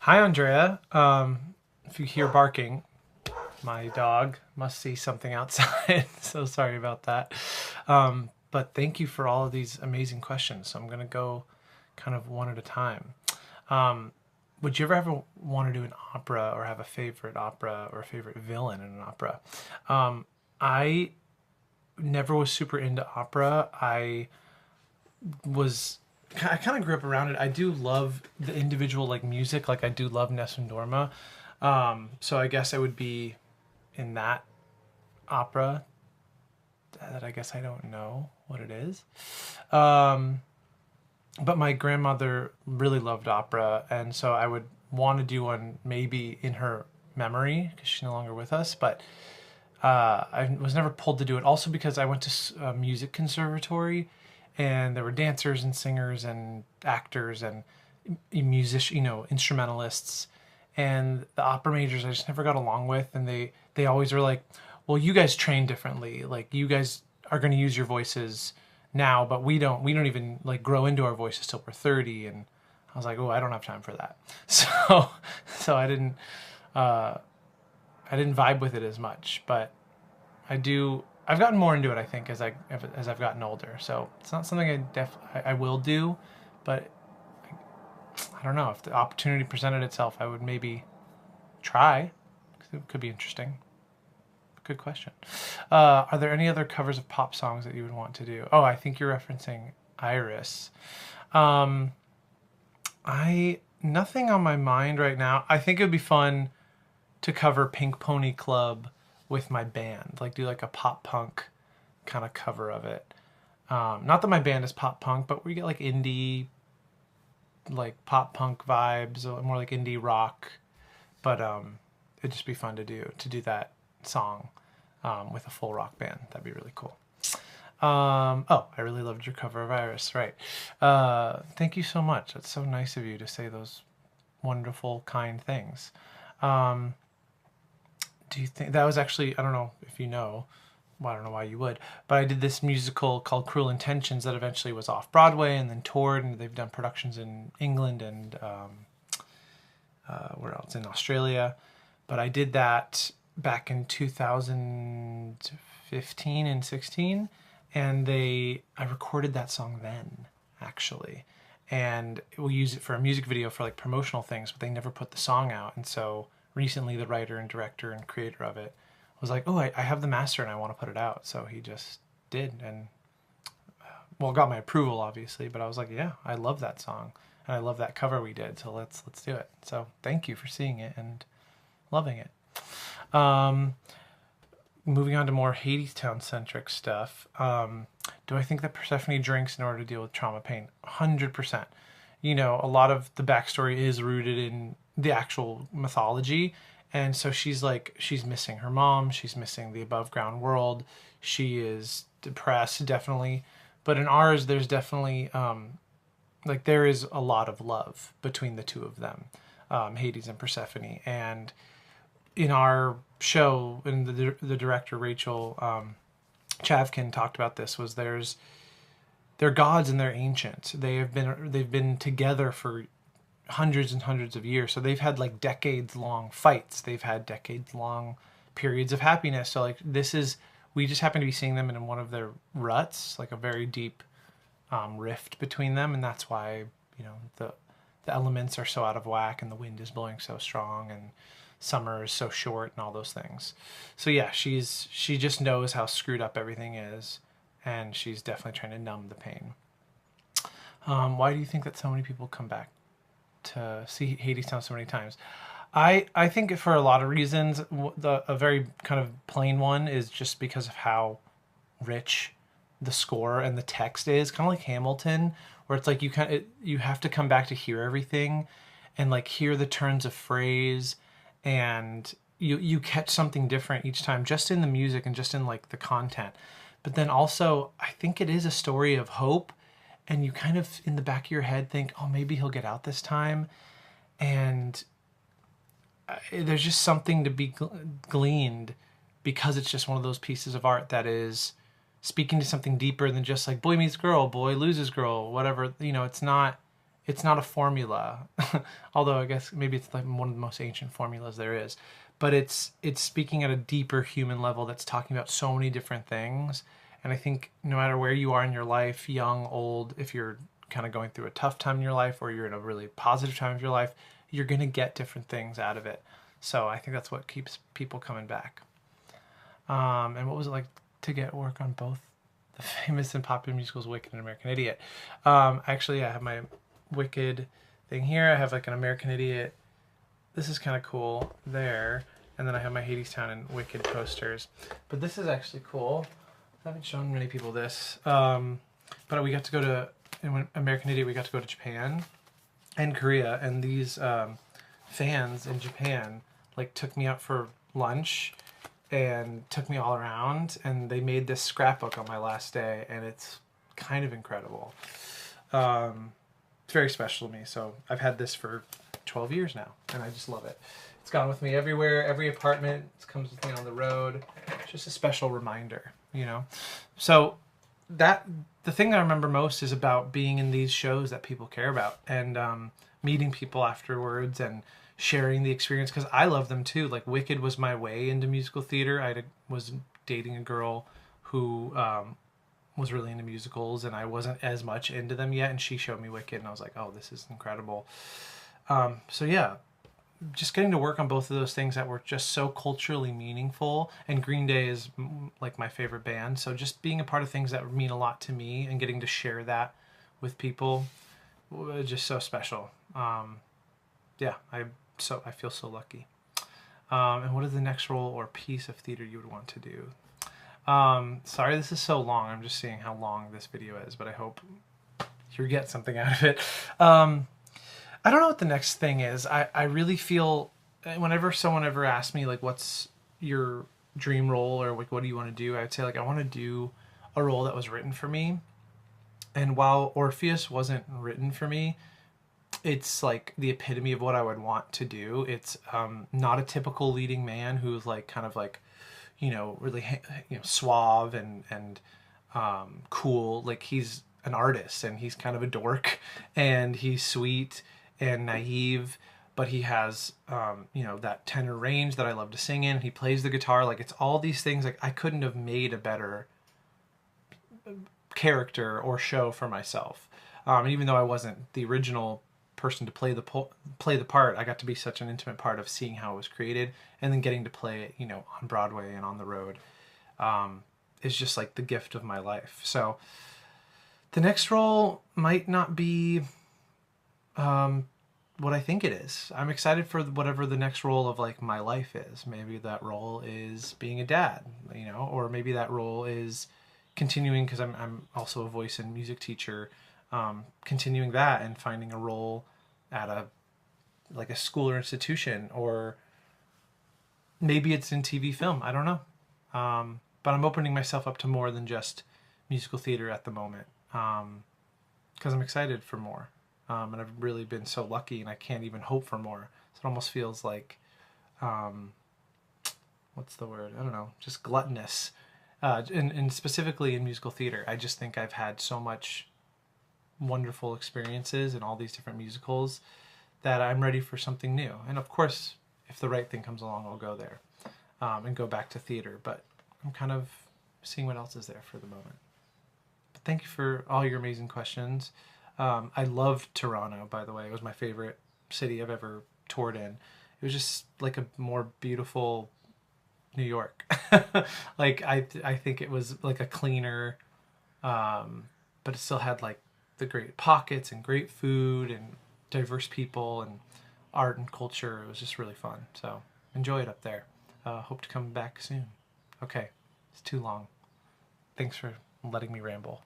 Hi, Andrea. If you hear barking, my dog must see something outside. So sorry about that. But thank you for all of these amazing questions. So I'm going to go kind of one at a time. Um, would you ever want to do an opera or have a favorite opera or a favorite villain in an opera? I never was super into opera. Was I kind of grew up around it. I do love the individual like music. Like I do love Nessun Dorma. So I guess I would be in that opera that I guess I don't know what it is. Um, but my grandmother really loved opera, and so I would want to do one maybe in her memory because she's no longer with us. But I was never pulled to do it. Also because I went to a music conservatory, and there were dancers and singers and actors and musicians, instrumentalists, and the opera majors I just never got along with, and they always were like, "Well, you guys train differently. Like you guys are going to use your voices now, but we don't. We don't even like grow into our voices till we're 30." And I was like, "Oh, I don't have time for that." So uh, I didn't vibe with it as much, but I do. I've gotten more into it, I think, as I've gotten older. So it's not something I will do, but I don't know if the opportunity presented itself, I would maybe try. It could be interesting. Good question. Are there any other covers of pop songs that you would want to do? Oh, I think you're referencing Iris. Um, I Nothing on my mind right now. I think it would be fun to cover Pink Pony Club with my band, like do like a pop punk kind of cover of it. Not that my band is pop punk, but we get like indie, like pop punk vibes, or more like indie rock. But it'd just be fun to do that song with a full rock band. That'd be really cool. Oh, I really loved your cover of Iris. Right. Thank you so much. That's so nice of you to say those wonderful, kind things. Um, do you think that was actually? I don't know if you know. Well, I don't know why you would, but I did this musical called Cruel Intentions that eventually was off Broadway and then toured, and they've done productions in England and where else, in Australia. But I did that back in 2015 and 16, and I recorded that song then actually, and we'll use it for a music video for like promotional things, but they never put the song out. And so recently the writer and director and creator of it was like, "Oh, I have the master and I want to put it out." So he just did, and well, got my approval obviously, but I was like, "Yeah, I love that song and I love that cover we did. So let's do it." So thank you for seeing it and loving it. Um, Moving on to more Hadestown centric stuff. Do I think that Persephone drinks in order to deal with trauma pain? 100%. A lot of the backstory is rooted in the actual mythology. And so she's missing her mom. She's missing the above ground world. She is depressed, definitely. But in ours, there's definitely, there is a lot of love between the two of them, Hades and Persephone. And in our show, and the director Rachel Chavkin talked about this, was they're gods and they're ancient. They've been together for hundreds and hundreds of years, so they've had like decades long fights. They've had decades long periods of happiness. So like we just happen to be seeing them in one of their ruts, like a very deep rift between them, and that's why the elements are so out of whack, and the wind is blowing so strong, and summer is so short, and all those things. So yeah, she just knows how screwed up everything is, and she's definitely trying to numb the pain. Why do you think that so many people come back to see Hadestown so many times? I think for a lot of reasons. A very kind of plain one is just because of how rich the score and the text is, kind of like Hamilton, where it's like you have to come back to hear everything, and like hear the turns of phrase, and you catch something different each time, just in the music and just in like the content. But then also, I think it is a story of hope, and you kind of in the back of your head think, oh, maybe he'll get out this time, and there's just something to be gleaned, because it's just one of those pieces of art that is speaking to something deeper than just like boy meets girl, boy loses girl, whatever. It's not it's not a formula, although I guess maybe it's like one of the most ancient formulas there is. But it's speaking at a deeper human level that's talking about so many different things. And I think no matter where you are in your life, young, old, if you're kind of going through a tough time in your life or you're in a really positive time of your life, you're going to get different things out of it. So I think that's what keeps people coming back. And what was it like to get work on both the famous and popular musicals Wicked and American Idiot? Actually, I have my Wicked thing here. I have like an American Idiot. This is kind of cool there. And then I have my Hadestown and Wicked posters. But this is actually cool. I haven't shown many people this. But we got to go to, in American Idiot, we got to go to Japan and Korea. And these fans in Japan like took me out for lunch and took me all around. And they made this scrapbook on my last day. And it's kind of incredible. It's very special to me. So I've had this for 12 years now, and I just love it. It's gone with me everywhere, every apartment. It comes with me on the road. It's just a special reminder, you know? So the thing that I remember most is about being in these shows that people care about and meeting people afterwards and sharing the experience, because I love them too. Like Wicked was my way into musical theater. I was dating a girl who was really into musicals, and I wasn't as much into them yet, and she showed me Wicked, and I was like, oh, this is incredible. So yeah, just getting to work on both of those things that were just so culturally meaningful, and Green Day is like my favorite band, so just being a part of things that mean a lot to me and getting to share that with people was just so special. Yeah, I feel so lucky. And what is the next role or piece of theater you would want to do? Sorry this is so long. I'm just seeing how long this video is, but I hope you get something out of it. I don't know what the next thing is. I really feel whenever someone ever asks me like what's your dream role or like what do you want to do, I would say like I want to do a role that was written for me. And while Orpheus wasn't written for me, it's like the epitome of what I would want to do. It's not a typical leading man who's like kind of like, you know, really suave and cool. Like he's an artist and he's kind of a dork and he's sweet and naive, but he has you know, that tenor range that I love to sing in. He plays the guitar. Like it's all these things. Like I couldn't have made a better character or show for myself. And even though I wasn't the original person to play the part, I got to be such an intimate part of seeing how it was created and then getting to play it, you know, on Broadway and on the road. Is just like the gift of my life. So the next role might not be what I think it is. I'm excited for whatever the next role of like my life is. Maybe that role is being a dad, you know, or maybe that role is continuing, because I'm also a voice and music teacher, continuing that and finding a role at a school or institution, or maybe it's in TV film. I don't know. But I'm opening myself up to more than just musical theater at the moment, because I'm excited for more. And I've really been so lucky, and I can't even hope for more. So it almost feels like, what's the word? I don't know, just gluttonous. And specifically in musical theater, I just think I've had so much wonderful experiences in all these different musicals that I'm ready for something new. And of course, if the right thing comes along, I'll go there and go back to theater. But I'm kind of seeing what else is there for the moment. But thank you for all your amazing questions. I loved Toronto, by the way. It was my favorite city I've ever toured in. It was just like a more beautiful New York. Like I think it was like a cleaner, but it still had like the great pockets and great food and diverse people and art and culture. It was just really fun. So enjoy it up there. Hope to come back soon. Okay, it's too long. Thanks for letting me ramble.